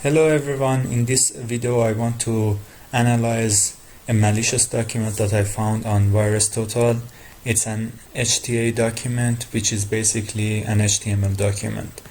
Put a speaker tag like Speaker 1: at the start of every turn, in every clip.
Speaker 1: Hello everyone, in this video I want to analyze a malicious document that I found on VirusTotal. It's an HTA document, which is basically an HTML document.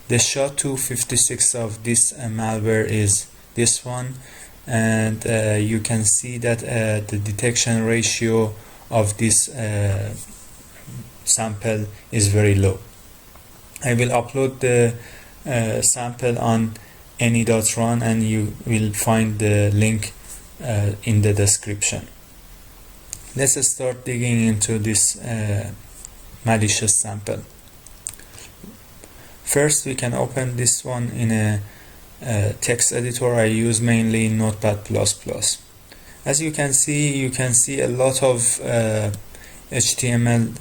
Speaker 1: The SHA-256 of this malware is this one, and you can see that the detection ratio of this sample is very low. I will upload the sample on any.run and you will find the link in the description. Let's start digging into this malicious sample. First, we can open this one in a text editor. I use mainly Notepad++. As you can see a lot of HTML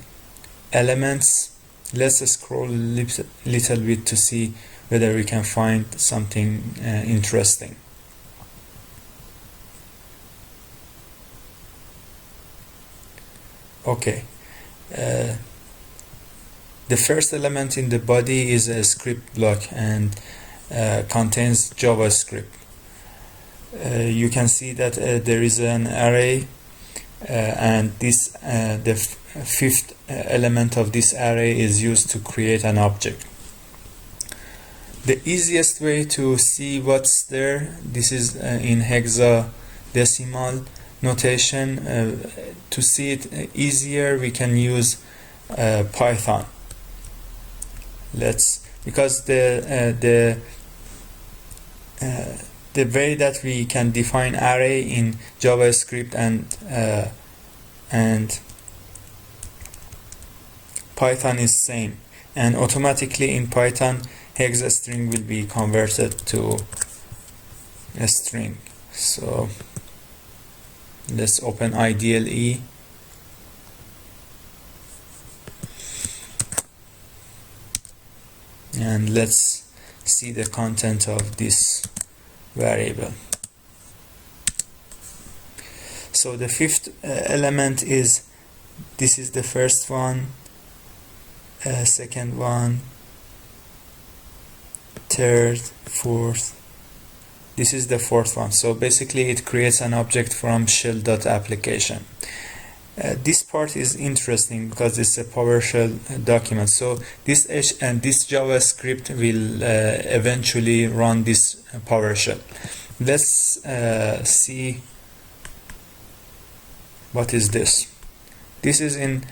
Speaker 1: elements. Let's scroll a little bit to see whether we can find something interesting. Okay, the first element in the body is a script block and contains JavaScript. You can see that there is an array and this the fifth element of this array is used to create an object. The easiest way to see what's there, this is in hexadecimal notation. To see it easier, we can use Python. Because the way that we can define array in JavaScript and Python is same, and automatically in Python hex string will be converted to a string. So let's open IDLE. And let's see the content of this variable. So the fifth element is, this is the first one, second one, third, fourth. This is the fourth one. So basically it creates an object from shell.application. This part is interesting because it's a PowerShell document. So this JavaScript will eventually run this PowerShell. Let's see what is this. This is in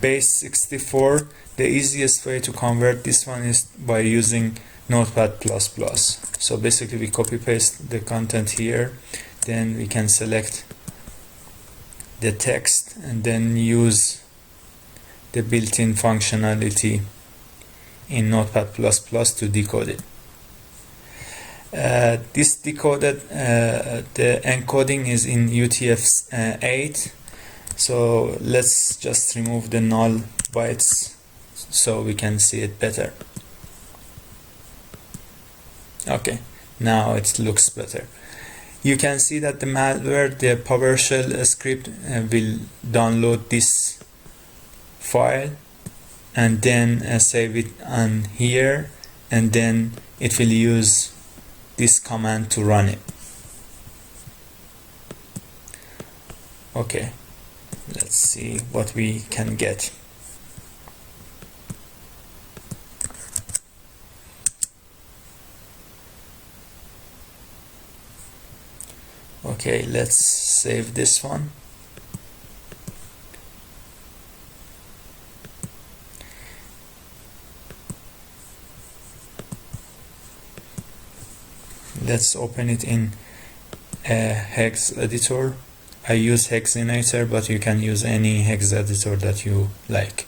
Speaker 1: base 64. The easiest way to convert this one is by using Notepad++. So basically we copy paste the content here, then we can select the text and then use the built-in functionality in Notepad++ to decode it. This decoded, the encoding is in UTF-8. So let's just remove the null bytes so we can see it better. Okay, now it looks better. You can see that the malware, the PowerShell script will download this file and then save it on here, and then it will use this command to run it. Okay, let's see what we can get. Okay, let's save this one. Let's open it in a hex editor. I use Hexinator, but you can use any hex editor that you like.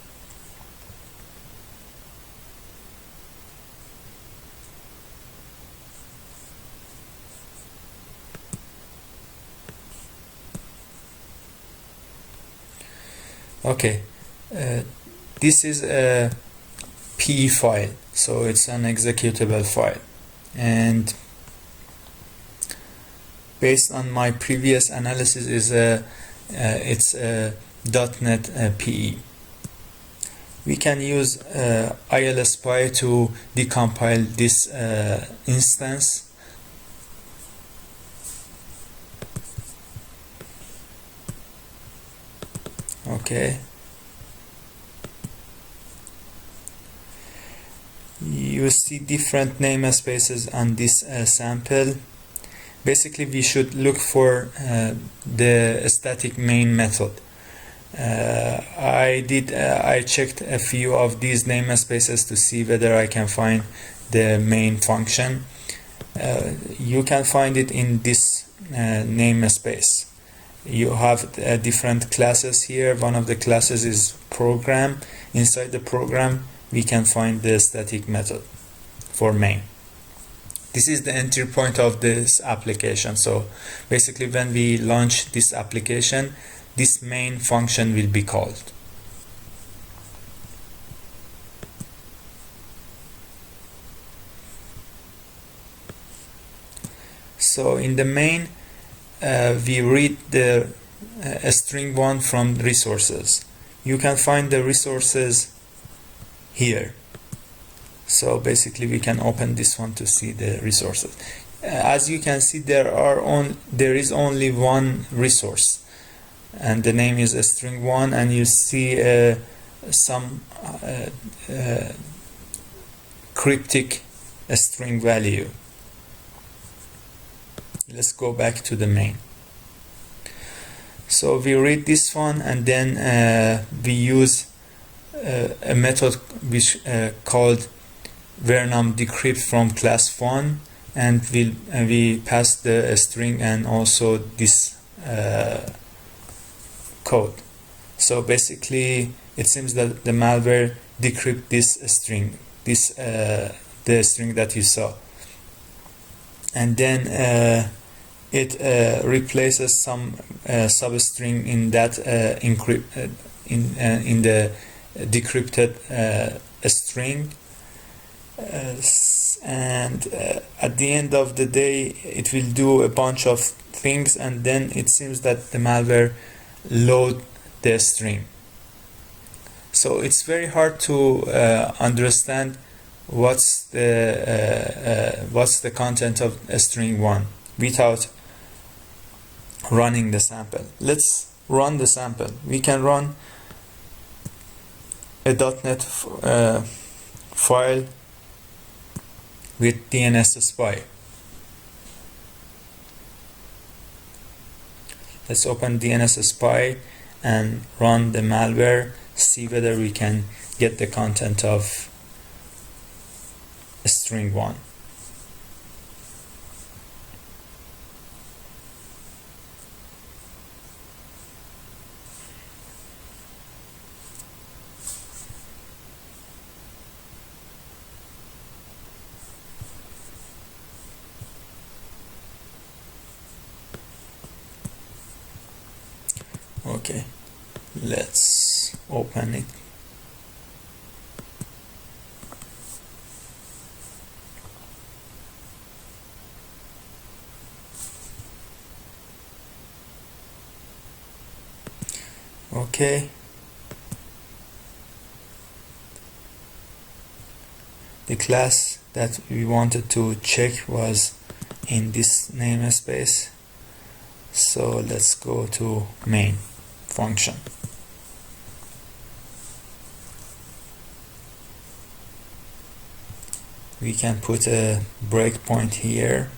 Speaker 1: Okay, this is a P file, so it's an executable file, and based on my previous analysis it's a .NET PE. We can use ILSpy to decompile this instance. Okay, you see different namespaces on this sample. Basically, we should look for the static main method. I checked a few of these namespaces to see whether I can find the main function. You can find it in this namespace. You have different classes here. One of the classes is program. Inside the program, we can find the static method for main. This is the entry point of this application. So basically, when we launch this application, this main function will be called. So in the main, we read the string 1 from resources. You can find the resources here. So basically, we can open this one to see the resources. As you can see, there is only one resource, and the name is string 1, and you see some cryptic string value. Let's go back to the main. So we read this one, and then we use a method which called Vernam Decrypt from class 1, and we pass the string and also this code. So basically, it seems that the malware decrypt this string, the string that you saw, and then it replaces some substring in that in the decrypted string, and at the end of the day, it will do a bunch of things, and then it seems that the malware load the string. So it's very hard to understand what's the content of string 1 without running the sample. Let's run the sample. We can run a .NET file with DNS spy. Let's open DNS spy and run the malware, see whether we can get the content of string 1. Okay, let's open it. Okay, the class that we wanted to check was in this namespace. So let's go to main function. We can put a breakpoint here,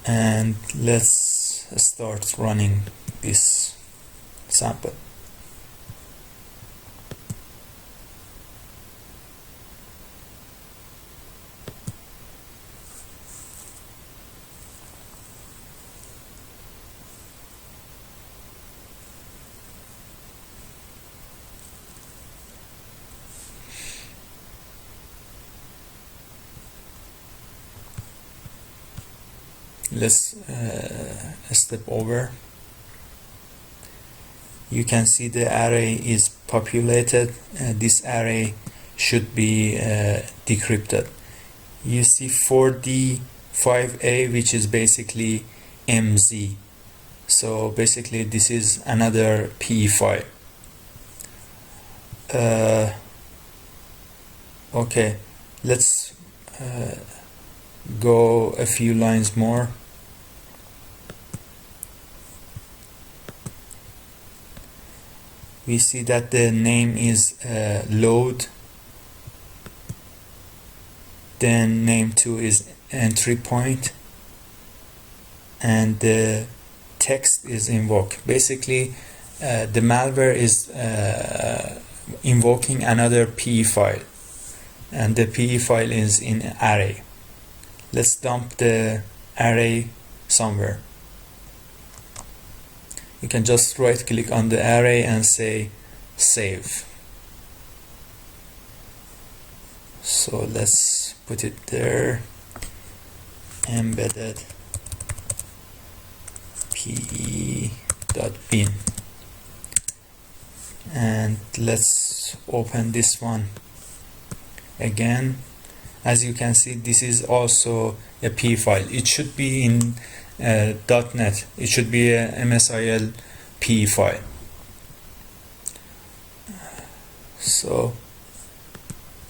Speaker 1: and let's start running this sample. Let's step over. You can see the array is populated. This array should be decrypted. You see 4D5A, which is basically MZ. So basically, this is another PE file. Okay, let's go a few lines more. we see that the name is load, then name 2 is entry point, and the text is invoke. Basically the malware is invoking another PE file, and the PE file is in array. Let's dump the array somewhere. You can just right click on the array and say save. So let's put it there, embedded pe.bin, and let's open this one again. As you can see, this is also a P file. It should be in .NET. It should be a MSIL P file. So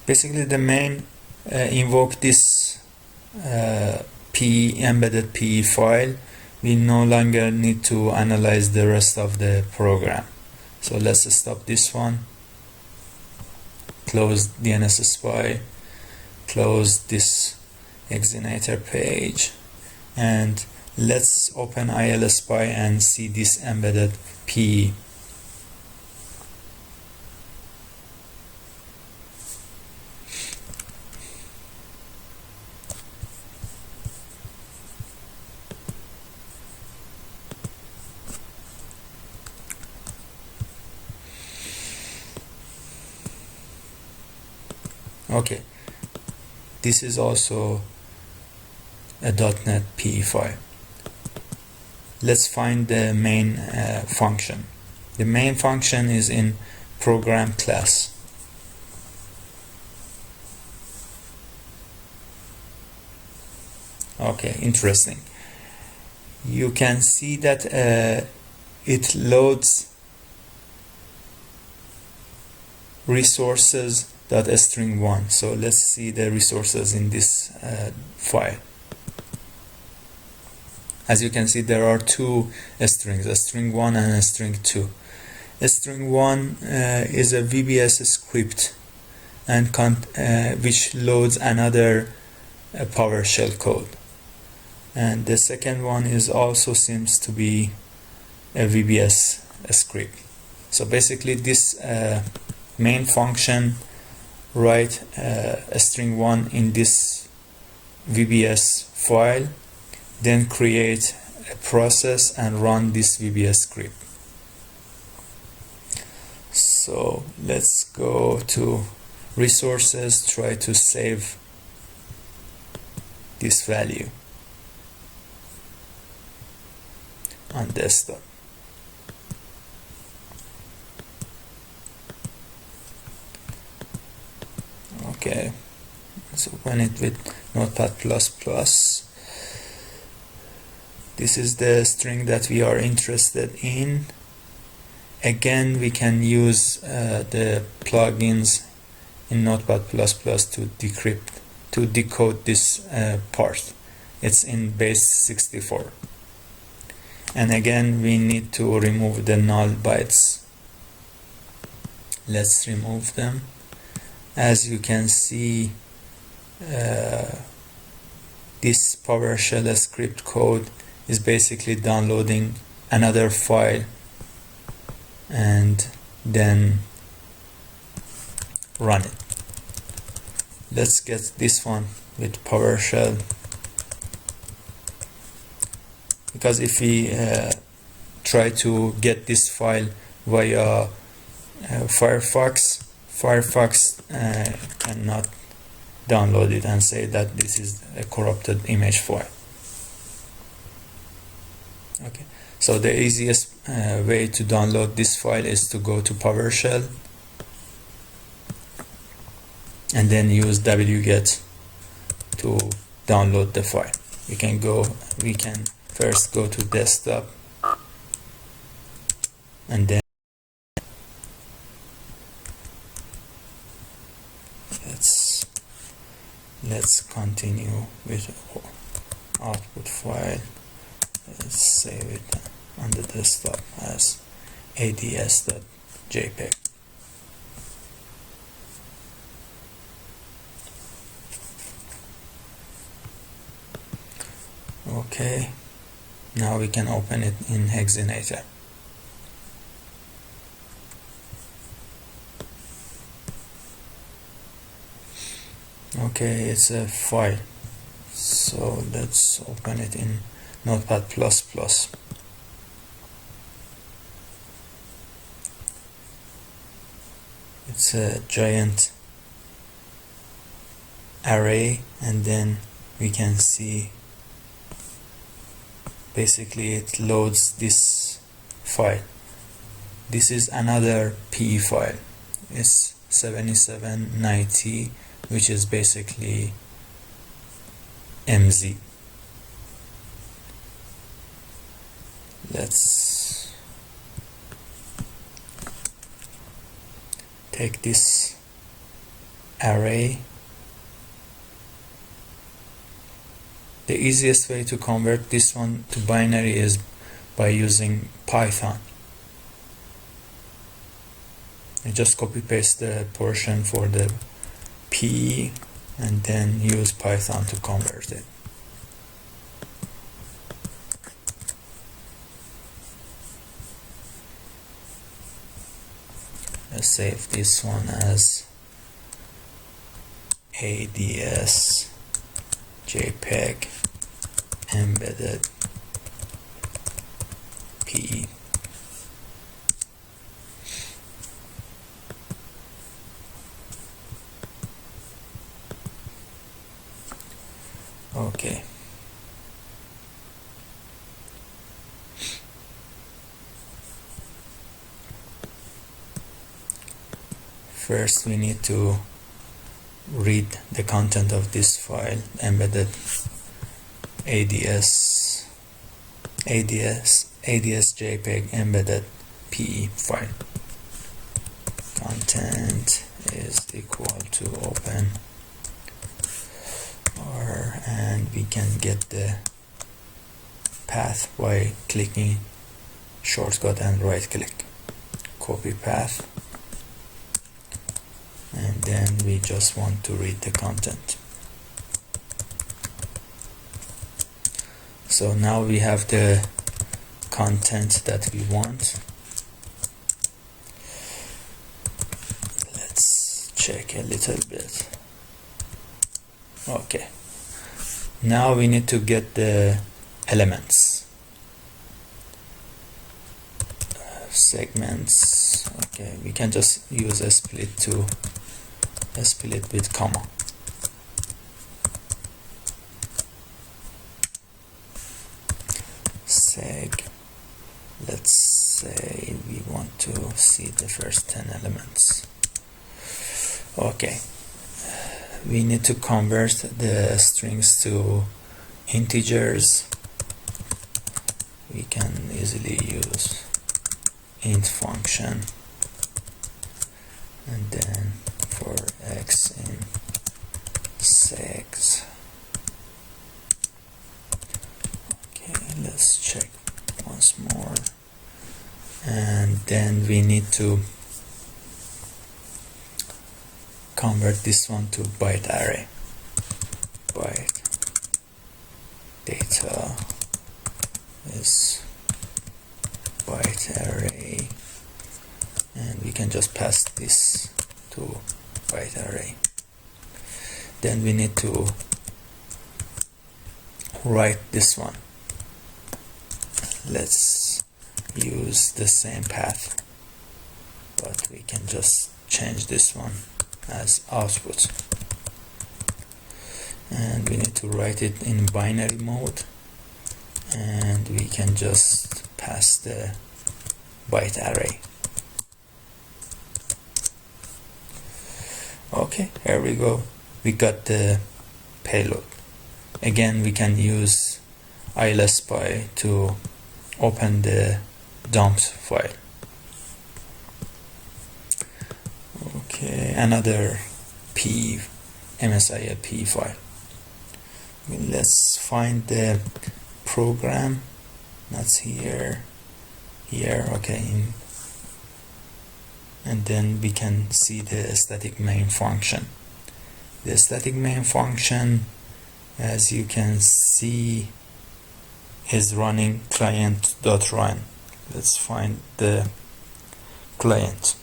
Speaker 1: basically the main invoke this embedded PE file. We no longer need to analyze the rest of the program. So let's stop this one, close DNS Spy, close this Exinator page, and let's open IL Spy and see this embedded PE. Okay, this is also a .NET PE file. Let's find the main function. The main function is in program class. Okay, interesting. You can see that it loads resources.string1. So let's see the resources in this file. As you can see, there are two strings, a string 1 and a string 2. A string 1 is a VBS script and which loads another PowerShell code. And the second one is also seems to be a VBS script. So basically this main function write a string 1 in this VBS file, then create a process and run this VBS script. So let's go to resources, try to save this value on desktop. Okay, let's open it with Notepad++. This is the string that we are interested in. Again, we can use the plugins in Notepad++ to decrypt, to decode this part. It's in base 64. And again, we need to remove the null bytes. Let's remove them. As you can see, this PowerShell script code is basically downloading another file and then run it. Let's get this one with PowerShell, because if we try to get this file via Firefox cannot download it and say that this is a corrupted image file. Okay, so the easiest way to download this file is to go to PowerShell and then use wget to download the file. We can first go to desktop and then let's continue with output file. Let's save it on the desktop as ads.py. JPEG. Okay, now we can open it in Hexinator. Okay, it's a file, so let's open it in Notepad++. It's a giant array, and then we can see basically it loads this file. This is another PE file. It's 7790, which is basically MZ. Let's take this array. The easiest way to convert this one to binary is by using Python. You just copy paste the portion for the PE and then use Python to convert it. Let's save this one as ADS JPEG embedded PE. Okay. First we need to read the content of this file, embedded ADS JPEG embedded PE file. Content is equal to open R, and we can get the path by clicking shortcut and right click. Copy path, and then we just want to read the content. So now we have the content that we want. Let's check a little bit. Okay, now we need to get the elements, segments. Okay, we can just use a split with comma. Seg, let's say we want to see the first 10 elements. Okay, we need to convert the strings to integers. We can easily use int function, and then for x in segs. Okay, let's check once more, and then we need to convert this one to byte array. Byte data is byte array, and we can just pass this to byte array. Then we need to write this one. Let's use the same path, but we can just change this one as output, and we need to write it in binary mode, and we can just pass the byte array. Okay, here we go. We got the payload. Again, we can use ilspy to open the dumped file. Okay, another MSIL PE file. Let's find the program. That's here. Okay, and then we can see the static main function. The static main function, as you can see, is running client.run. Let's find the client.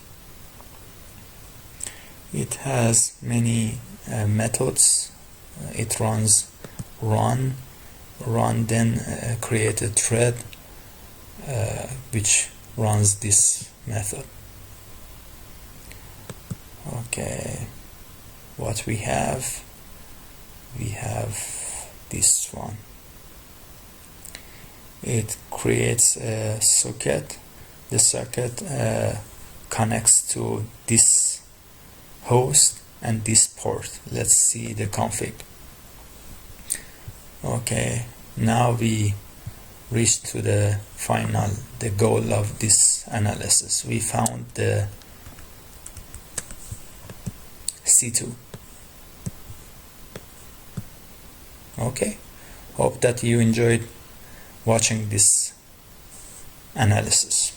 Speaker 1: It has many methods. It runs run, then create a thread which runs this method. Okay, what we have this one. It creates a socket. The socket connects to this host and this port. Let's see the config. Okay, now we reached to the goal of this analysis. We found the C2. Okay, hope that you enjoyed watching this analysis.